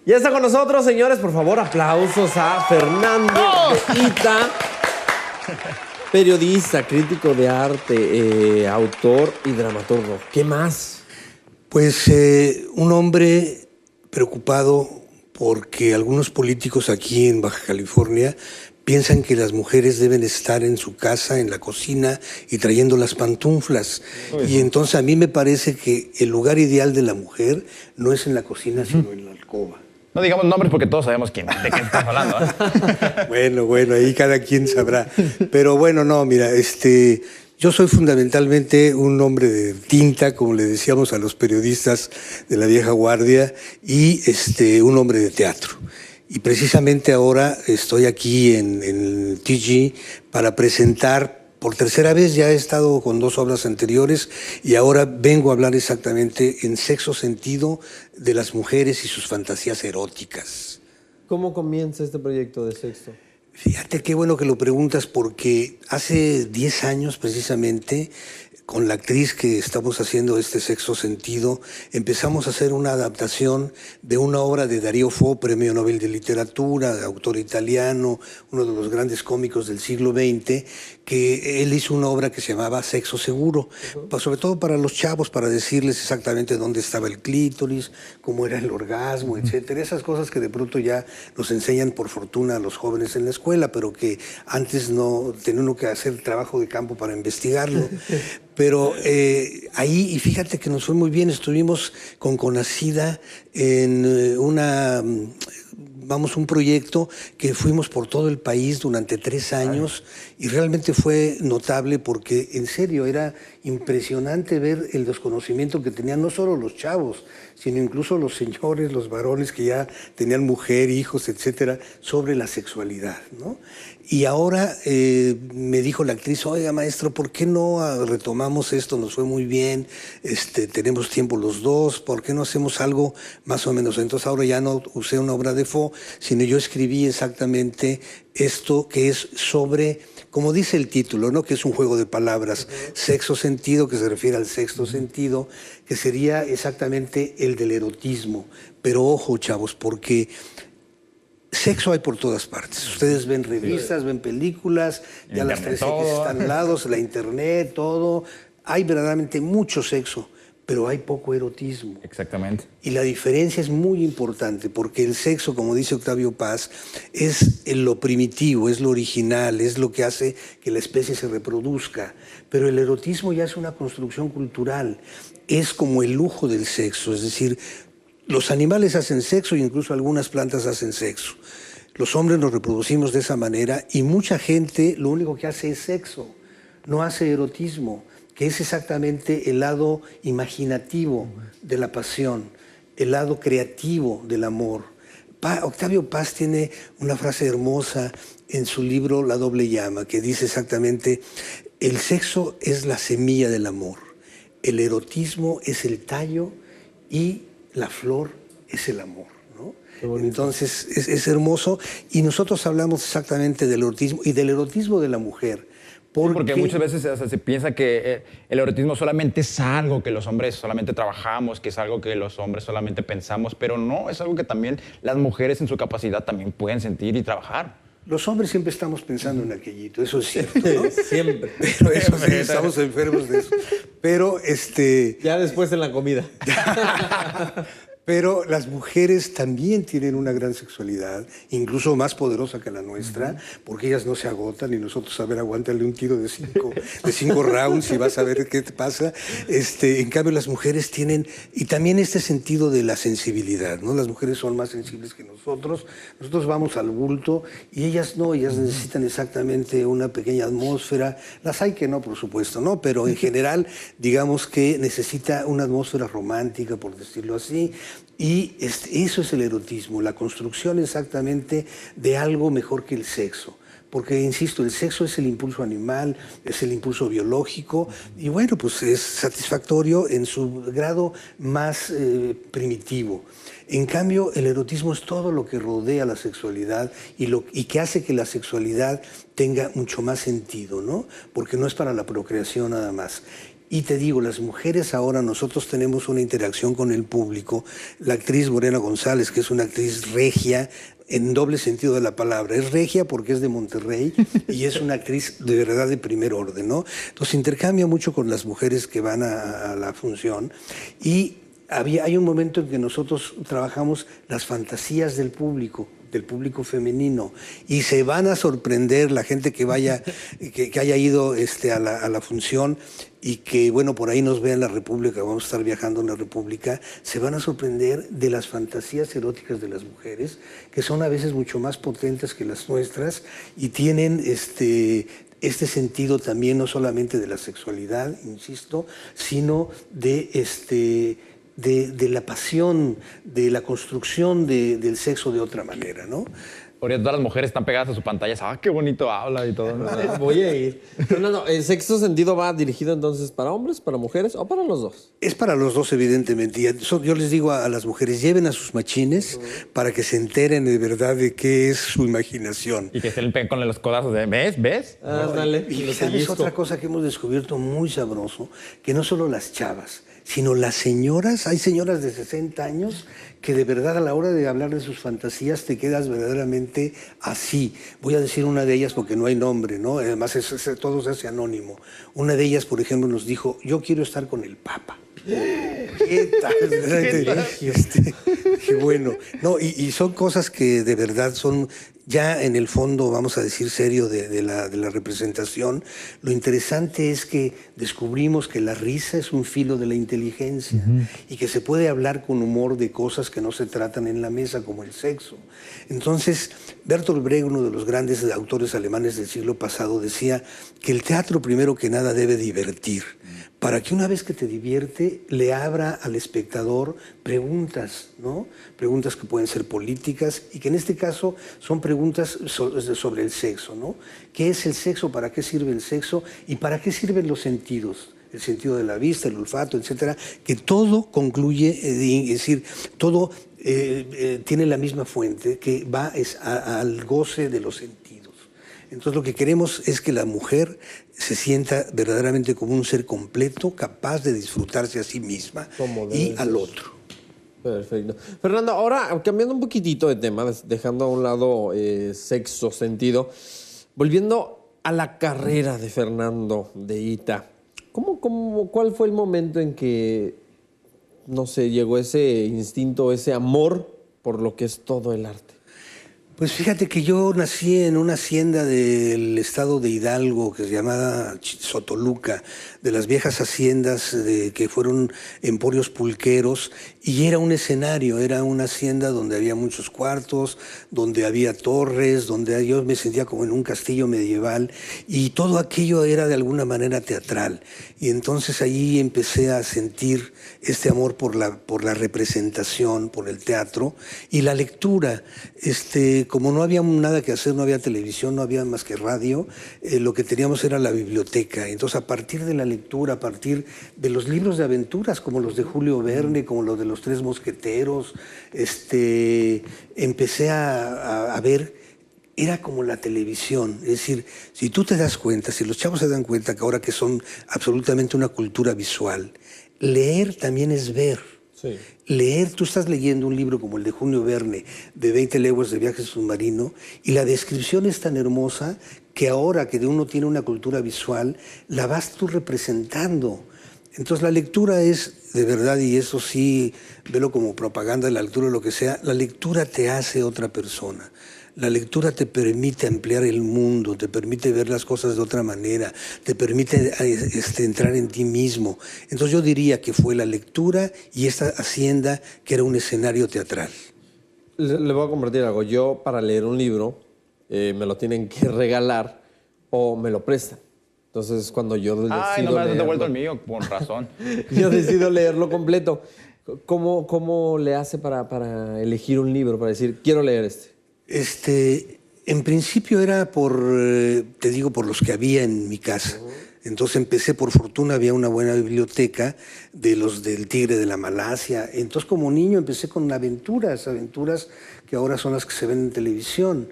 Ya está con nosotros, señores, por favor, aplausos a Fernando de Ita, periodista, crítico de arte, autor y dramaturgo. ¿Qué más? Pues un hombre preocupado porque algunos políticos aquí en Baja California piensan que las mujeres deben estar en su casa, en la cocina y trayendo las pantuflas. Y entonces a mí me parece que el lugar ideal de la mujer no es en la cocina, sino en la alcoba. No digamos nombres porque todos sabemos de quién estás hablando, ¿eh? Bueno, ahí cada quien sabrá. Pero bueno, no, mira, yo soy fundamentalmente un hombre de tinta, como le decíamos a los periodistas de la vieja guardia, y un hombre de teatro. Y precisamente ahora estoy aquí en TG para presentar, por tercera vez ya he estado con 2 obras anteriores y ahora vengo a hablar exactamente en Sexo Sentido de las mujeres y sus fantasías eróticas. ¿Cómo comienza este proyecto de Sexto? Fíjate qué bueno que lo preguntas porque hace 10 años precisamente, con la actriz que estamos haciendo este Sexto Sentido, empezamos a hacer una adaptación de una obra de Darío Fo, Premio Nobel de Literatura, autor italiano, uno de los grandes cómicos del siglo XX, que él hizo una obra que se llamaba Sexo Seguro, sobre todo para los chavos, para decirles exactamente dónde estaba el clítoris, cómo era el orgasmo, etcétera. Esas cosas que de pronto ya nos enseñan por fortuna a los jóvenes en la escuela, pero que antes no tenía uno que hacer trabajo de campo para investigarlo. Pero ahí, y fíjate que nos fue muy bien, estuvimos con Conacida en un proyecto que fuimos por todo el país durante 3 años y realmente fue notable porque en serio era impresionante ver el desconocimiento que tenían no solo los chavos, sino incluso los señores, los varones que ya tenían mujer, hijos, etcétera, sobre la sexualidad, ¿no? Y ahora me dijo la actriz, oiga, maestro, ¿por qué no retomamos esto? Nos fue muy bien, tenemos tiempo los dos, ¿por qué no hacemos algo más o menos? Entonces ahora ya no usé una obra de Fo, sino yo escribí exactamente esto que es sobre, como dice el título, ¿no? Que es un juego de palabras, sexo sentido, que se refiere al sexto sentido, que sería exactamente el del erotismo. Pero ojo, chavos, porque sexo hay por todas partes. Ustedes ven revistas, ven películas, ya las 3 están al lado, la internet, todo. Hay verdaderamente mucho sexo, pero hay poco erotismo. Exactamente. Y la diferencia es muy importante, porque el sexo, como dice Octavio Paz, es lo primitivo, es lo original, es lo que hace que la especie se reproduzca. Pero el erotismo ya es una construcción cultural, es como el lujo del sexo, es decir, los animales hacen sexo y incluso algunas plantas hacen sexo. Los hombres nos reproducimos de esa manera y mucha gente lo único que hace es sexo, no hace erotismo, que es exactamente el lado imaginativo de la pasión, el lado creativo del amor. Octavio Paz tiene una frase hermosa en su libro La doble llama, que dice exactamente, el sexo es la semilla del amor, el erotismo es el tallo y la flor es el amor, ¿no? Entonces es hermoso y nosotros hablamos exactamente del erotismo y del erotismo de la mujer. Porque muchas veces se piensa que el erotismo solamente es algo que los hombres solamente trabajamos, que es algo que los hombres solamente pensamos, pero no, es algo que también las mujeres en su capacidad también pueden sentir y trabajar. Los hombres siempre estamos pensando en aquellito, eso es cierto, ¿no? Siempre. Pero eso sí, estamos enfermos de eso. Pero ya después en la comida. Pero las mujeres también tienen una gran sexualidad, incluso más poderosa que la nuestra, porque ellas no se agotan y nosotros, a ver, aguántale un tiro de 5 rounds y vas a ver qué te pasa. En cambio, las mujeres tienen, y también este sentido de la sensibilidad, ¿no? Las mujeres son más sensibles que nosotros vamos al bulto y ellas no, ellas necesitan exactamente una pequeña atmósfera. Las hay que no, por supuesto, ¿no? Pero en general, digamos que necesita una atmósfera romántica, por decirlo así. Y eso es el erotismo, la construcción exactamente de algo mejor que el sexo. Porque, insisto, el sexo es el impulso animal, es el impulso biológico, y bueno, pues es satisfactorio en su grado más primitivo. En cambio, el erotismo es todo lo que rodea la sexualidad y que hace que la sexualidad tenga mucho más sentido, ¿no? Porque no es para la procreación nada más. Y te digo, las mujeres ahora, nosotros tenemos una interacción con el público. La actriz Morena González, que es una actriz regia, en doble sentido de la palabra. Es regia porque es de Monterrey y es una actriz de verdad de primer orden, ¿no? Entonces intercambia mucho con las mujeres que van a la función. Y hay un momento en que nosotros trabajamos las fantasías del público femenino, y se van a sorprender la gente que vaya, que haya ido a la función y que, bueno, por ahí nos vea en la República, vamos a estar viajando en la República, se van a sorprender de las fantasías eróticas de las mujeres, que son a veces mucho más potentes que las nuestras y tienen este sentido también no solamente de la sexualidad, insisto, sino de la pasión, de la construcción del sexo de otra manera, ¿no? Ahorita todas las mujeres están pegadas a su pantalla. ¡Ah, qué bonito habla y todo! Voy a ir. Fernando, ¿el sexto sentido va dirigido entonces para hombres, para mujeres o para los dos? Es para los dos, evidentemente. Y yo les digo a las mujeres, lleven a sus machines para que se enteren de verdad de qué es su imaginación. Y que se le peguen con los codazos de, ¿ves? Dale. Y ¿sabes otra cosa que hemos descubierto muy sabroso? Que no solo las chavas, sino las señoras, hay señoras de 60 años que de verdad a la hora de hablar de sus fantasías te quedas verdaderamente así. Voy a decir una de ellas porque no hay nombre, ¿no? Además todo se hace anónimo. Una de ellas, por ejemplo, nos dijo, yo quiero estar con el Papa. ¿Qué tal? Qué bueno. No, y son cosas que de verdad son ya en el fondo, vamos a decir serio, de la representación. Lo interesante es que descubrimos que la risa es un filo de la inteligencia y que se puede hablar con humor de cosas que no se tratan en la mesa, como el sexo. Entonces, Bertolt Brecht, uno de los grandes autores alemanes del siglo pasado, decía que el teatro primero que nada debe divertir, para que una vez que te divierte, le abra al espectador preguntas, ¿no? Preguntas que pueden ser políticas y que en este caso son preguntas sobre el sexo, ¿no? ¿Qué es el sexo? ¿Para qué sirve el sexo? ¿Y para qué sirven los sentidos? El sentido de la vista, el olfato, etcétera, que todo concluye, es decir, todo tiene la misma fuente, que va al goce de los sentidos. Entonces lo que queremos es que la mujer se sienta verdaderamente como un ser completo, capaz de disfrutarse a sí misma y al otro. Perfecto. Fernando, ahora cambiando un poquitito de tema, dejando a un lado sexo, sentido, volviendo a la carrera de Fernando de Ita, ¿cuál fue el momento en que, no sé, llegó ese instinto, ese amor por lo que es todo el arte? Pues fíjate que yo nací en una hacienda del estado de Hidalgo que se llamaba Sotoluca, de las viejas haciendas que fueron emporios pulqueros, y era un escenario, era una hacienda donde había muchos cuartos, donde había torres, donde yo me sentía como en un castillo medieval, y todo aquello era de alguna manera teatral. Y entonces ahí empecé a sentir este amor por la representación, por el teatro y la lectura. Como no había nada que hacer, no había televisión, no había más que radio, lo que teníamos era la biblioteca. Entonces, a partir de la lectura, a partir de los libros de aventuras, como los de Julio Verne, como los de los Tres Mosqueteros, empecé a ver, era como la televisión. Es decir, si tú te das cuenta, si los chavos se dan cuenta que ahora que son absolutamente una cultura visual, leer también es ver. Sí. Leer, tú estás leyendo un libro como el de Julio Verne, de 20 leguas de viaje submarino, y la descripción es tan hermosa que ahora que uno tiene una cultura visual, la vas tú representando. Entonces la lectura es, de verdad, y eso sí, velo como propaganda de la lectura o lo que sea, la lectura te hace otra persona. La lectura te permite ampliar el mundo, te permite ver las cosas de otra manera, te permite entrar en ti mismo. Entonces yo diría que fue la lectura y esta hacienda que era un escenario teatral. Le voy a compartir algo. Yo, para leer un libro, me lo tienen que regalar o me lo prestan. Entonces, cuando yo decido Ay, no me has leerlo, devuelto el mío, con razón. yo decido leerlo completo. ¿Cómo le hace para elegir un libro, para decir, quiero leer este? En principio era por los que había en mi casa. Entonces empecé, por fortuna había una buena biblioteca de los del Tigre de la Malasia. Entonces como niño empecé con aventuras que ahora son las que se ven en televisión.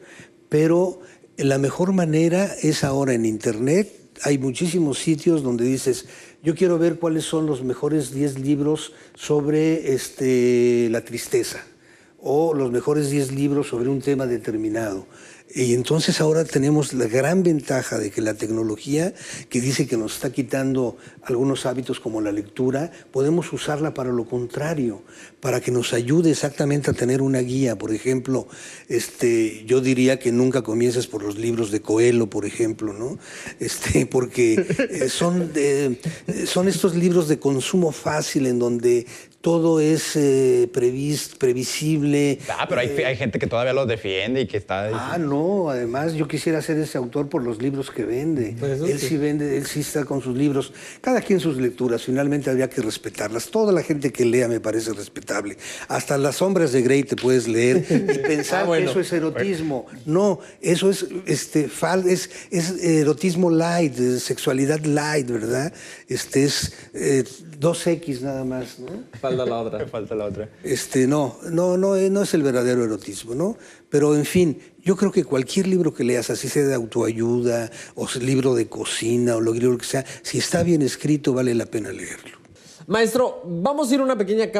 Pero la mejor manera es ahora en internet. hay muchísimos sitios donde dices, yo quiero ver cuáles son los mejores 10 libros sobre la tristeza o los mejores 10 libros sobre un tema determinado. Y entonces ahora tenemos la gran ventaja de que la tecnología, que dice que nos está quitando algunos hábitos como la lectura, podemos usarla para lo contrario, para que nos ayude exactamente a tener una guía. Por ejemplo, yo diría que nunca comiences por los libros de Coelho, por ejemplo, ¿no? Porque son estos libros de consumo fácil en donde todo es previsible. Pero hay gente que todavía los defiende y que está... No, además yo quisiera ser ese autor por los libros que vende. Pues él sí vende, él sí está con sus libros. Cada quien sus lecturas, finalmente habría que respetarlas. Toda la gente que lea me parece respetable. Hasta Las sombras de Grey te puedes leer y pensar que eso es erotismo. No, eso es erotismo light, sexualidad light, ¿verdad? Es 2X nada más, ¿no? Falta la otra. Me falta la otra. No es el verdadero erotismo, ¿no? Pero, en fin, yo creo que cualquier libro que leas, así sea de autoayuda, o libro de cocina, o lo que sea, si está bien escrito, vale la pena leerlo. Maestro, vamos a ir a una pequeña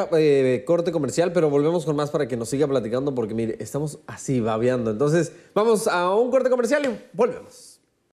corte comercial, pero volvemos con más para que nos siga platicando, porque mire, estamos así babeando. Entonces, vamos a un corte comercial y volvemos.